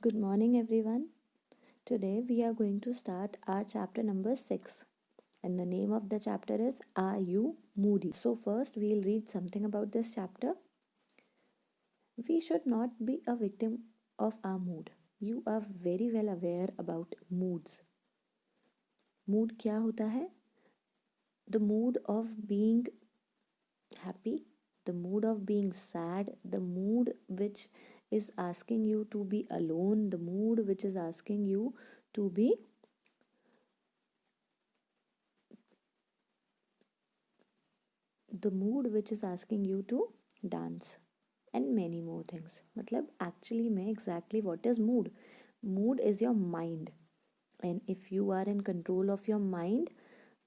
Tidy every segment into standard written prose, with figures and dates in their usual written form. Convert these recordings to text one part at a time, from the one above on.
Good morning, everyone. Today we are going to start our chapter number 6, and the name of the chapter is Are You Moody? So, first we'll read something about this chapter. We should not be a victim of our mood. You are very well aware about moods. Mood क्या होता है? The mood of being happy, the mood of being sad, the mood which is asking you to be alone, the mood which is asking you to be the mood which is asking you to dance and many more things. मतलब actually में exactly what is mood? Mood is your mind, and if you are in control of your mind,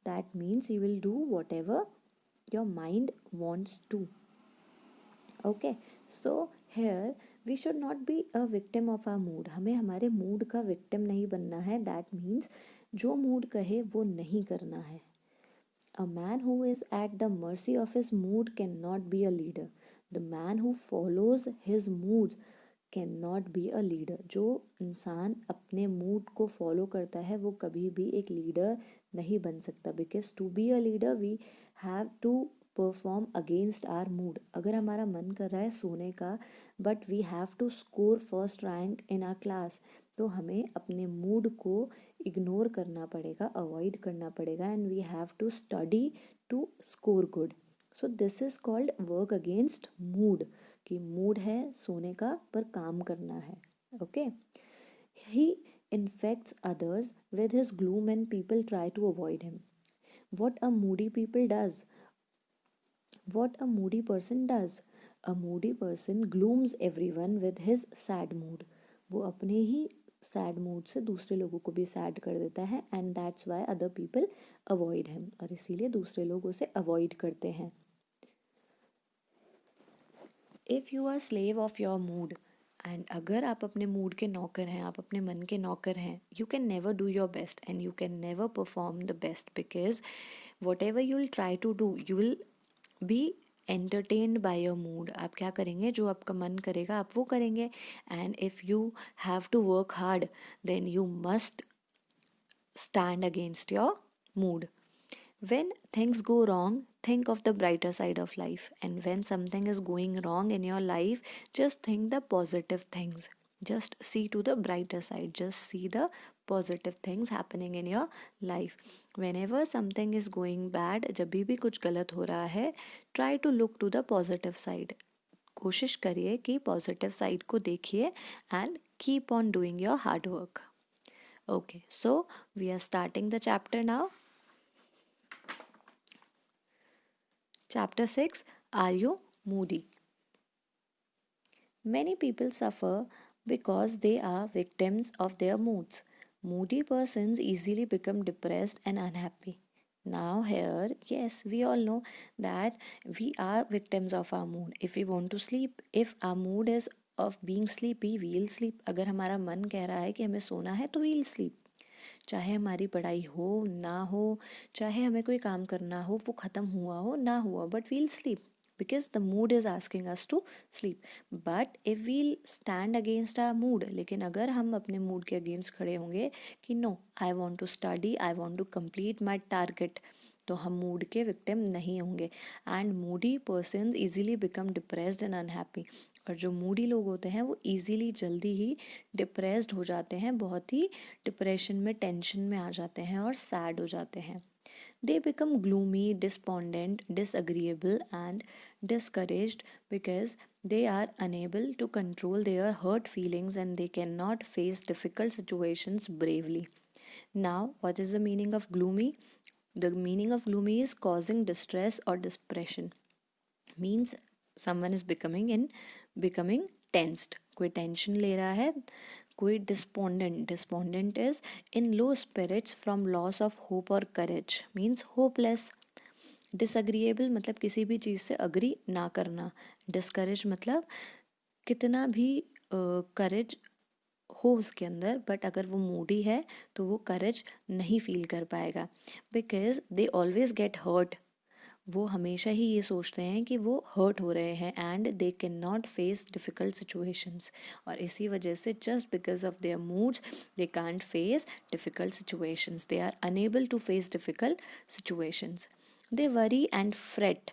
that means you will do whatever your mind wants to. Okay, so here we should not be a victim of our mood. हमें हमारे mood का victim नहीं बनना है. That means जो mood कहे वो नहीं करना है. A man who is at the mercy of his mood cannot be a leader. The man who follows his moods cannot be a leader. जो इंसान अपने मूड को फॉलो करता है वो कभी भी एक लीडर नहीं बन सकता. Because to be a leader we have to perform against our mood. अगर हमारा मन कर रहा है सोने का but we have to score first rank in our class, तो हमें अपने मूड को इग्नोर करना पड़ेगा, अवॉइड करना पड़ेगा, and we have to study to score good. So this is called work against mood. कि मूड है सोने का पर काम करना है. Okay. He infects others with his gloom and people try to avoid him. what a moody people does what a moody person does. A moody person glooms everyone with his sad mood. वो अपने ही sad mood से दूसरे लोगों को भी sad कर देता है, and that's why other people avoid him. और इसीलिए दूसरे लोग उसे अवॉइड करते हैं. If you are slave of your mood, and अगर आप अपने मूड के नौकर हैं, आप अपने मन के नौकर हैं, you can never do your best and you can never perform the best. Because whatever you will try to do you will be entertained by your mood. आप क्या करेंगे? जो आपका मन करेगा आप वो करेंगे. And if you have to work hard then you must stand against your mood. When things go wrong, think of the brighter side of life. And when something is going wrong in your life, just think the positive things. Just see to the brighter side. Just see the positive things happening in your life. Whenever something is going bad, जब भी कुछ गलत हो रहा है, try to look to the positive side. कोशिश करिए कि पॉजिटिव साइड को देखिए and keep on doing your hard work. Okay, so we are starting the chapter now. Chapter 6. Are you moody? Many people suffer because they are victims of their moods. Moody persons easily become depressed and unhappy. Now, here, yes, we all know that we are victims of our mood. If we want to sleep, if our mood is of being sleepy, we'll sleep. अगर हमारा मन कह रहा है कि हमें सोना है तो we'll sleep. चाहे हमारी पढ़ाई हो ना हो, चाहे हमें कोई काम करना हो, वो ख़त्म हुआ हो ना हुआ, but we'll sleep because the mood is asking us to sleep. But if we'll stand against our mood, लेकिन अगर हम अपने मूड के अगेंस्ट खड़े होंगे कि no I want to study, I want to complete my target, तो हम मूड के विक्टिम नहीं होंगे. And moody persons easily become depressed and unhappy. और जो मूडी लोग होते हैं वो ईज़िली जल्दी ही डिप्रेस्ड हो जाते हैं, बहुत ही डिप्रेशन में, टेंशन में आ जाते हैं और सैड हो जाते हैं. They become gloomy, despondent, disagreeable, and discouraged because they are unable to control their hurt feelings and they cannot face difficult situations bravely. Now, what is the meaning of gloomy? The meaning of gloomy is causing distress or depression. Means someone is becoming tensed. कोई tension ले रहा है. कोई despondent is in low spirits from loss of hope और courage. Means hopeless. डिसअग्रीएबल मतलब किसी भी चीज़ से अग्री ना करना. डिस्करेज मतलब कितना भी करेज हो उसके अंदर, बट अगर वो मूडी है तो वो करेज नहीं फील कर पाएगा. Because they always get hurt. वो हमेशा ही ये सोचते हैं कि वो हर्ट हो रहे हैं and they can not face difficult situations, और इसी वजह से just because of their moods they can't face difficult situations, they are unable to face difficult situations. They worry and fret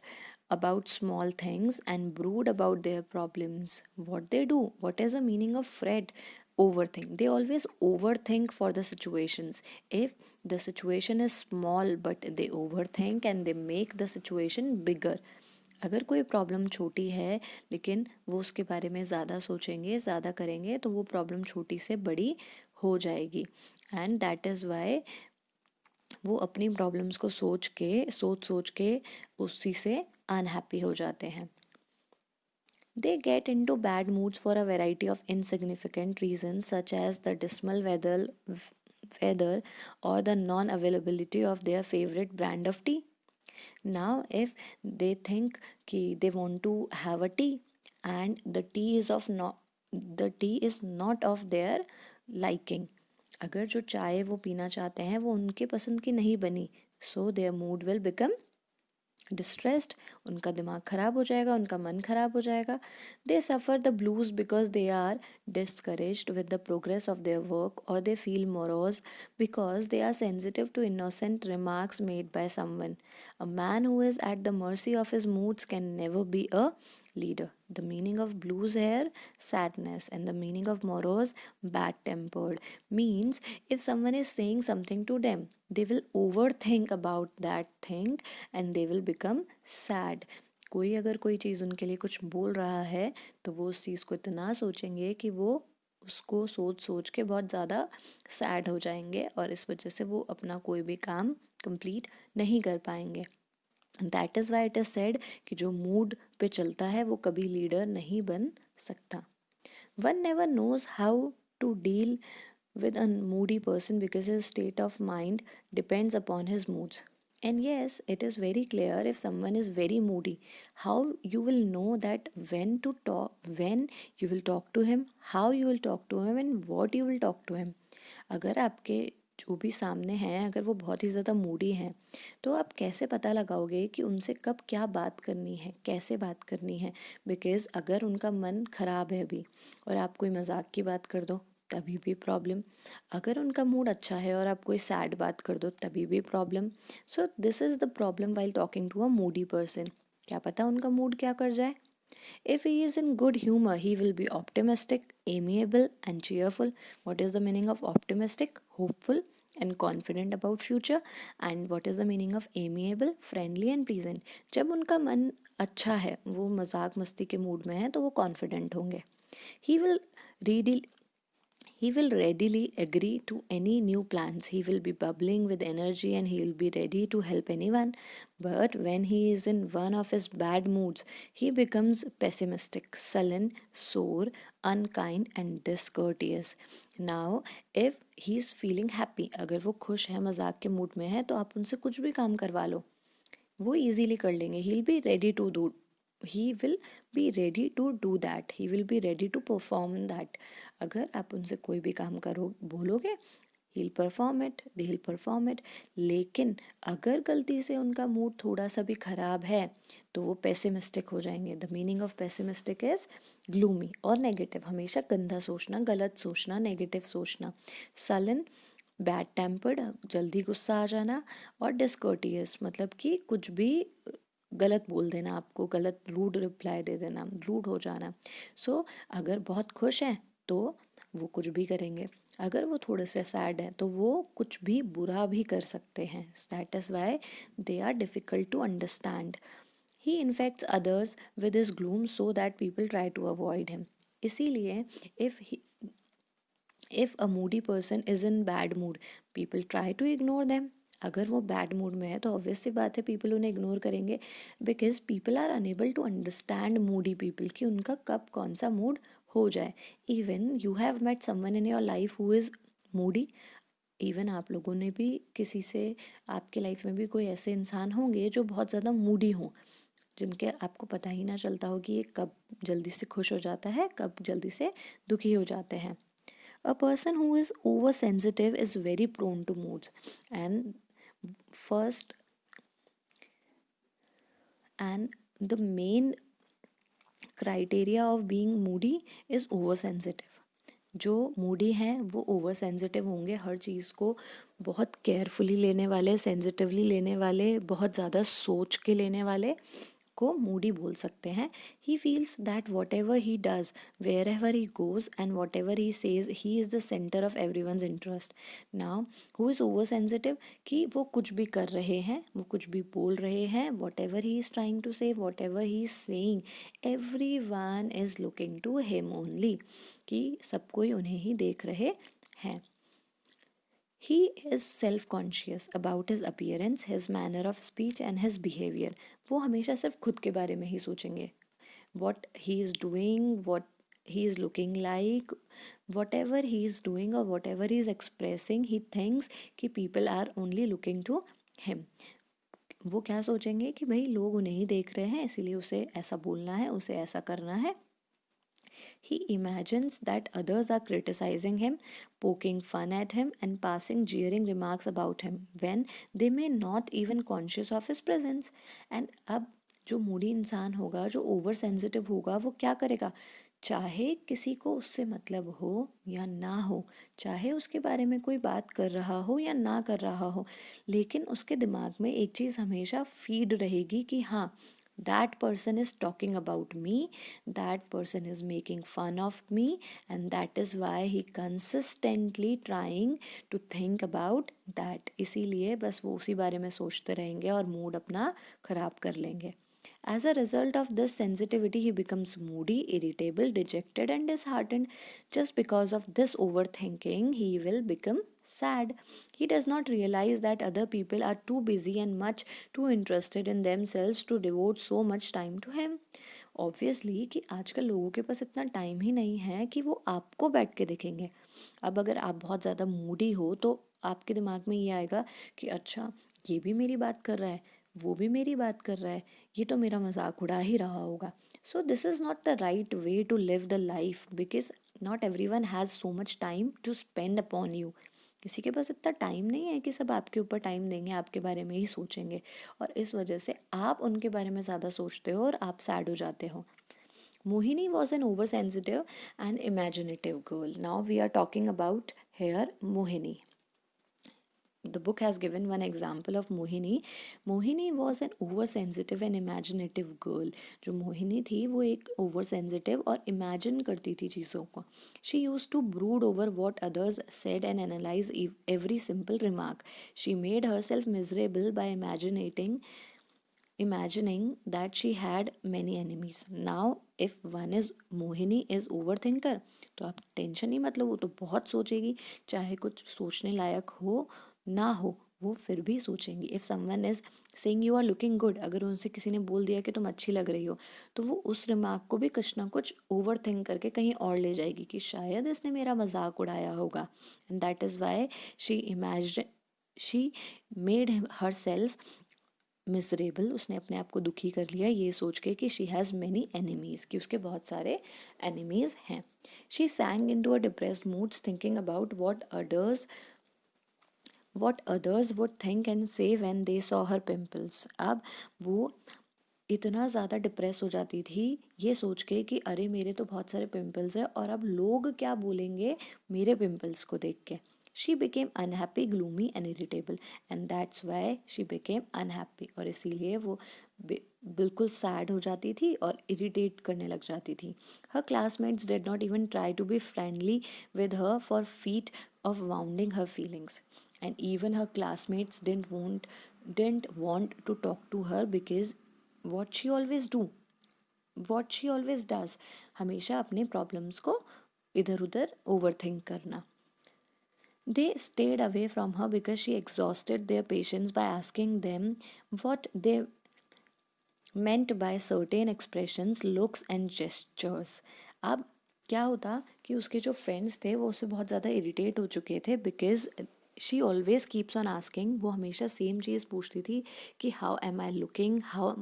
about small things and brood about their problems. What they do? What is the meaning of fret? Overthink. They always overthink for the situations. If the situation is small but they overthink and they make the situation bigger. अगर कोई problem छोटी है लेकिन वो उसके बारे में ज़्यादा सोचेंगे, ज़्यादा करेंगे, तो वो प्रॉब्लम छोटी से बड़ी हो जाएगी. एंड दैट इज़ वाई वो अपनी प्रॉब्लम्स को सोच के उसी से अनहैप्पी हो जाते हैं. They get into bad moods for a variety of insignificant reasons, such as the dismal weather or the non availability of their favorite brand of tea. Now, if they think they want to have a tea and the tea is not of their liking, अगर जो चाय वो पीना चाहते हैं वो उनके पसंद की नहीं बनी, so their mood will become distressed, उनका दिमाग ख़राब हो जाएगा, उनका मन ख़राब हो जाएगा. They suffer the blues because they are discouraged with the progress of their work, or they feel morose because they are sensitive to innocent remarks made by someone. A man who is at the mercy of his moods can never be a leader. The meaning of blues here, sadness, and the meaning of morose, bad tempered, means if someone is saying something to them, they will overthink about that thing and they will become sad. कोई अगर कोई चीज़ उनके लिए कुछ बोल रहा है तो वो उस चीज़ को इतना सोचेंगे कि वो उसको सोच सोच के बहुत ज़्यादा सैड हो जाएंगे, और इस वजह से वो अपना कोई भी काम कंप्लीट नहीं कर पाएंगे. That is why it is said कि जो मूड पे चलता है वो कभी लीडर नहीं बन सकता. One never knows how to deal with a moody person because his state of mind depends upon his moods. And yes, it is very clear if someone is very moody, how you will know that when you will talk to him, how you will talk to him, and what you will talk to him. अगर आपके जो भी सामने हैं अगर वो बहुत ही ज़्यादा मूडी हैं तो आप कैसे पता लगाओगे कि उनसे कब क्या बात करनी है, कैसे बात करनी है. बिकॉज़ अगर उनका मन ख़राब है अभी और आप कोई मजाक की बात कर दो तभी भी प्रॉब्लम, अगर उनका मूड अच्छा है और आप कोई सैड बात कर दो तभी भी problem. So this is the problem while talking to a moody person. क्या पता उनका मूड क्या कर जाए. If he is in good humor, he will be optimistic, amiable, and cheerful. What is the meaning of optimistic? Hopeful and confident about future. And what is the meaning of amiable? Friendly and pleasant. जब उनका मन अच्छा है, वो मजाक मस्ती के mood में है, तो वो कॉन्फिडेंट होंगे. He will readily he will readily agree to any new plans. He will be bubbling with energy and he will be ready to help anyone. But when he is in one of his bad moods, he becomes pessimistic, sullen, sore, unkind, and discourteous. Now, if he is feeling happy, अगर वो खुश है, मजाक के mood में है, तो आप उनसे कुछ भी काम करवा लो, वो इजीली कर लेंगे. He will be ready to do that, he will be ready to perform that. अगर आप उनसे कोई भी काम करो बोलोगे, he'll perform it, they'll perform it. लेकिन अगर गलती से उनका मूड थोड़ा सा भी खराब है तो वो पेसिमिस्टिक हो जाएंगे. The meaning of pessimistic is gloomy और नेगेटिव, हमेशा गंदा सोचना, गलत सोचना, नेगेटिव सोचना. सलन, बैड टेम्पर्ड, जल्दी गुस्सा आ जाना, और डिस्कर्टियस मतलब कि कुछ भी गलत बोल देना, आपको गलत रूड रिप्लाई दे देना, रूड हो जाना. सो अगर बहुत खुश हैं तो वो कुछ भी करेंगे, अगर वो थोड़े से सैड हैं तो वो कुछ भी बुरा भी कर सकते हैं. That is why they are difficult to understand. He infects others with his gloom so that people try to avoid him. इसीलिए if a moody person is in bad mood, people try to ignore them. अगर वो bad mood में है तो obvious सी बात है people उन्हें ignore करेंगे, because people are unable to understand moody people कि उनका कब कौन सा मूड हो जाए. Even you have met someone in your life who is moody. इवन आप लोगों ने भी किसी से, आपके लाइफ में भी कोई ऐसे इंसान होंगे जो बहुत ज़्यादा मूडी हों, जिनके आपको पता ही ना चलता हो कि ये कब जल्दी से खुश हो जाता है, कब जल्दी से दुखी हो जाते हैं. A person who is oversensitive is very prone to moods. And first, and the main criteria of being Moody is over sensitive. जो मूडी हैं वो ओवर सेंसिटिव होंगे, हर चीज़ को बहुत केयरफुली लेने वाले, सेंसिटिवली लेने वाले, बहुत ज़्यादा सोच के लेने वाले को मूडी बोल सकते हैं। He feels that whatever he does, wherever he goes and whatever he says, he is the centre of everyone's interest. Now who is over sensitive, कि वो कुछ भी कर रहे हैं, वो कुछ भी बोल रहे हैं, whatever he is trying to say, whatever he is saying, every one is looking to him only, कि सब कोई उन्हें ही देख रहे हैं। He is self-conscious about his appearance, his manner of speech and his behavior. वो हमेशा सिर्फ खुद के बारे में ही सोचेंगे। What he is doing, what he is looking like, whatever he is doing or whatever he is expressing, he thinks कि people are only looking to him. वो क्या सोचेंगे कि भाई लोग उन्हें ही देख रहे हैं, इसीलिए उसे ऐसा बोलना है, उसे ऐसा करना है। He imagines that others are criticizing him, poking fun at him, and passing jeering remarks about him when they may not even conscious of his presence. And अब जो मूडी इंसान होगा, जो ओवर सेंसिटिव होगा, वो क्या करेगा? चाहे किसी को उससे मतलब हो या ना हो, चाहे उसके बारे में कोई बात कर रहा हो या ना कर रहा हो, लेकिन उसके दिमाग में एक चीज़ हमेशा फीड रहेगी कि हाँ, that person is talking about me, that person is making fun of me, and that is why he consistently trying to think about that. इसीलिए बस वो उसी बारे में सोचते रहेंगे और मूड अपना खराब कर लेंगे. As a result of this sensitivity, he becomes moody, irritable, dejected, and disheartened. Just because of this overthinking, he will become sad. He does not realize that other people are too busy and much too interested in themselves to devote so much time to him. Obviously कि आजकल लोगों के पास इतना time ही नहीं है कि वो आपको बैठ के देखेंगे। अब अगर आप बहुत ज़्यादा मूडी हो तो आपके दिमाग में ये आएगा कि अच्छा, ये भी मेरी बात कर रहा है, वो भी मेरी बात कर रहा है, ये तो मेरा मजाक उड़ा ही रहा होगा। So this is not the right way to live the life, because not everyone has so much time to spend upon you. किसी के पास इतना टाइम नहीं है कि सब आपके ऊपर टाइम देंगे, आपके बारे में ही सोचेंगे, और इस वजह से आप उनके बारे में ज़्यादा सोचते हो और आप सैड हो जाते हो। Mohini was an oversensitive and imaginative girl. Now we are talking about here Mohini. The book has given one example of Mohini. Mohini was an oversensitive and imaginative girl. जो मोहिनी थी वो एक oversensitive और imagine करती थी चीज़ों को. She used to brood over what others said and analyze every simple remark. She made herself miserable by imagining that she had many enemies. Now if one is Mohini is overthinker, तो आप tension ही मतलब, वो तो बहुत सोचेगी, चाहे कुछ सोचने लायक हो ना हो वो फिर भी सोचेंगी। If someone is saying you are looking good, अगर उनसे किसी ने बोल दिया कि तुम अच्छी लग रही हो, तो वो उस रिमार्क को भी कुछ ना कुछ ओवर थिंक करके कहीं और ले जाएगी कि शायद इसने मेरा मजाक उड़ाया होगा। And that is why she made her self miserable. उसने अपने आप को दुखी कर लिया ये सोच के कि शी हैज़ मैनी एनिमीज़, कि उसके बहुत सारे एनिमीज़ हैं। She sank into a depressed moods thinking about what others would think and say when they saw her pimples. अब वो इतना ज़्यादा डिप्रेस हो जाती थी ये सोच के कि अरे मेरे तो बहुत सारे पिंपल्स हैं और अब लोग क्या बोलेंगे मेरे पिंपल्स को देख के। She became unhappy, gloomy and irritable, and that's why she became unhappy, और इसीलिए वो बिल्कुल सैड हो जाती थी और इरिटेट करने लग जाती थी। Her classmates did not even try to be friendly with her for fear of wounding her feelings, and even her classmates didn't want to talk to her because what she always does, हमेशा अपने problems को इधर उधर overthink करना। They stayed away from her because she exhausted their patience by asking them what they meant by certain expressions, looks and gestures. अब क्या होता कि उसके जो फ्रेंड्स थे वो उससे बहुत ज़्यादा इरिटेट हो चुके थे because she always keeps on asking, वो हमेशा सेम चीज़ पूछती थी कि how am I looking, how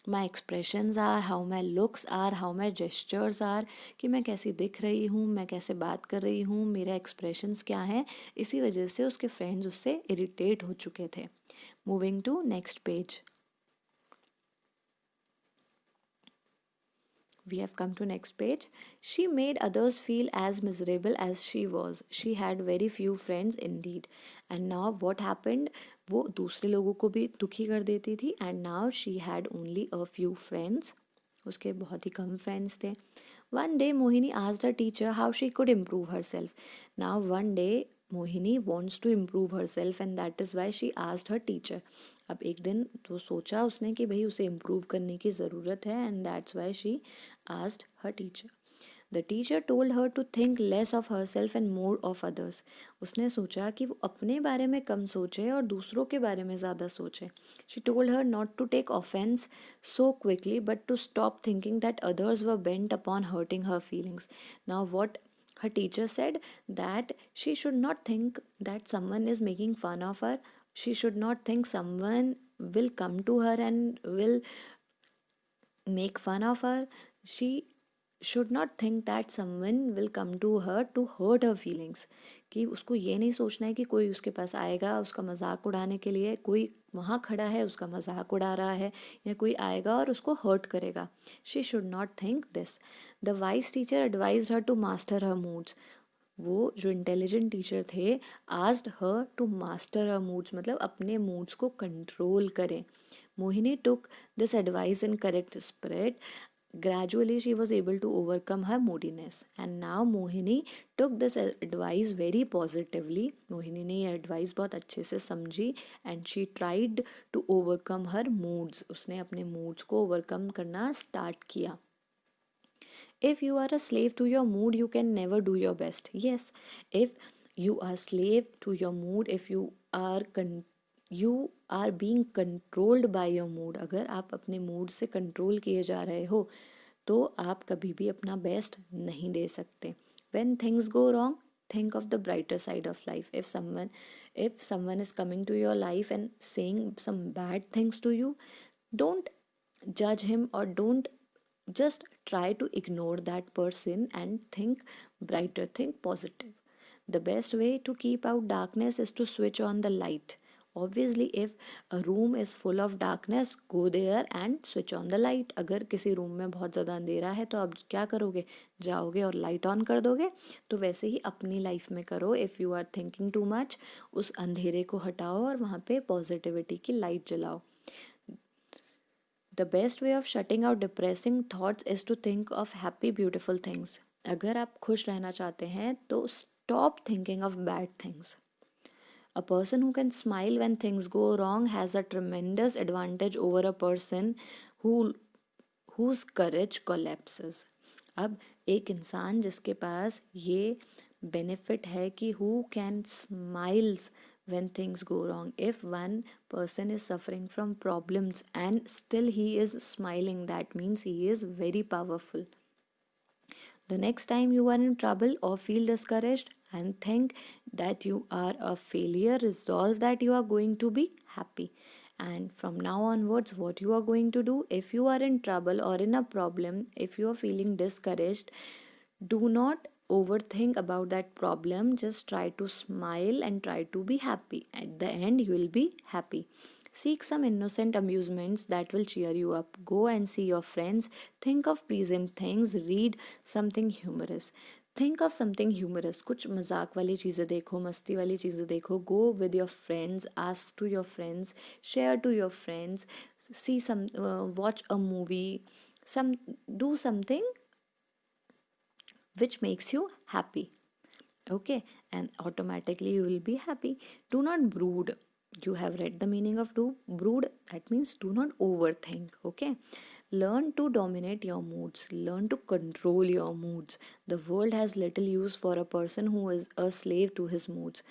my expressions are, how my looks are, how my gestures are, कि मैं कैसी दिख रही हूँ, मैं कैसे बात कर रही हूँ, मेरे एक्सप्रेशंस क्या हैं। इसी वजह से उसके फ्रेंड्स उससे इरिटेट हो चुके थे। Moving to next page. We have come to next page. She made others feel as miserable as she was. She had very few friends indeed. And now what happened? वो दूसरे लोगों को भी दुखी कर देती थी. And now she had only a few friends. उसके बहुत ही कम फ्रेंड्स थे. One day Mohini asked her teacher how she could improve herself. Now one day Mohini wants to improve herself and that is why she asked her teacher. अब एक दिन तो सोचा उसने कि भाई उसे improve करने की ज़रूरत है and that's why she asked her teacher. The teacher told her to think less of herself and more of others. उसने सोचा कि वो अपने बारे में कम सोचे और दूसरों के बारे में ज़्यादा सोचे. She told her not to take offense so quickly but to stop thinking that others were bent upon hurting her feelings. Now what her teacher said, that she should not think that someone is making fun of her. She should not think someone will come to her and will make fun of her. She should not think that someone will come to her to hurt her feelings. कि उसको ये नहीं सोचना है कि कोई उसके पास आएगा उसका मजाक उड़ाने के लिए, कोई वहाँ खड़ा है उसका मजाक उड़ा रहा है, या कोई आएगा और उसको हर्ट करेगा. She should not think this. The wise teacher advise her to master her moods. वो जो इंटेलिजेंट टीचर थे asked her to master her moods, मतलब अपने मूड्स को कंट्रोल करें. Mohini took this advice in correct spirit. Gradually, she was able to overcome her moodiness. And now Mohini took this advice very positively. Mohini ने ये advice बहुत अच्छे से समझी and she tried to overcome her moods. उसने अपने moods को overcome करना start किया. If you are a slave to your mood, you can never do your best. Yes, if you are slave to your mood, if you are being controlled by your mood, अगर आप अपने mood से control किए जा रहे हो तो आप कभी भी अपना बेस्ट नहीं दे सकते. When things go wrong, think of the brighter side of life. If someone is coming to your life and saying some bad things to you, don't judge him or don't just try to ignore that person and think brighter, think positive. The best way to keep out darkness is to switch on the light. Obviously, if a room is full of darkness, go there and switch on the light. अगर किसी room में बहुत ज़्यादा अंधेरा है तो आप क्या करोगे, जाओगे और लाइट ऑन कर दोगे. तो वैसे ही अपनी लाइफ में करो. If you are thinking too much, उस अंधेरे को हटाओ और वहाँ पे पॉजिटिविटी की लाइट जलाओ. The best way of shutting out depressing thoughts is to think of happy, beautiful things. अगर आप खुश रहना चाहते हैं तो stop thinking of bad things. A person who can smile when things go wrong has a tremendous advantage over a person who whose courage collapses. अब एक इंसान जिसके पास ये बेनिफिट है कि who can smiles when things go wrong. If one person is suffering from problems and still he is smiling, that means he is very powerful. The next time you are in trouble or feel discouraged and think that you are a failure, resolve that you are going to be happy. And from now onwards, what you are going to do, if you are in trouble or in a problem, if you are feeling discouraged, do not overthink about that problem. Just try to smile and try to be happy. At the end, you will be happy. Seek some innocent amusements that will cheer you up. Go and see your friends. Think of pleasant things. Read something humorous. Think of something humorous. कुछ मजाक वाली चीज़ें देखो, मस्ती वाली चीज़ें देखो. Go with your friends, ask to your friends, share to your friends, see some, watch a movie, some do something which makes you happy. Okay, and automatically you will be happy. Do not brood. You have read the meaning of do brood, that means do not overthink. Okay, learn to dominate your moods, learn to control your moods. The world has little use for a person who is a slave to his moods.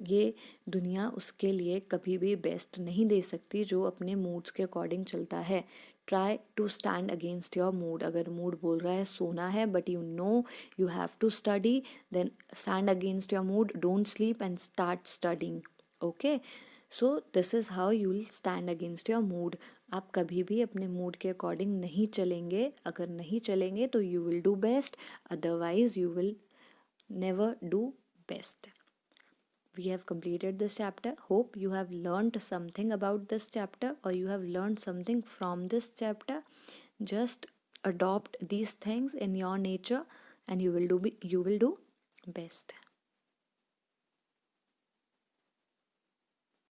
ये दुनिया उसके लिए कभी भी best नहीं दे सकती जो अपने मूड्स के अकॉर्डिंग चलता है. Try to stand against your mood. अगर मूड बोल रहा है सोना है but you know you have to study, then stand against your mood. Don't sleep and start studying. Okay, so this is how you will stand against your mood. आप कभी भी अपने मूड के अकॉर्डिंग नहीं चलेंगे. अगर नहीं चलेंगे तो you will do best, otherwise you will never do best. We have completed this chapter. Hope you have learned something about this chapter or you have learned something from this chapter. Just adopt these things in your nature, and you will do best.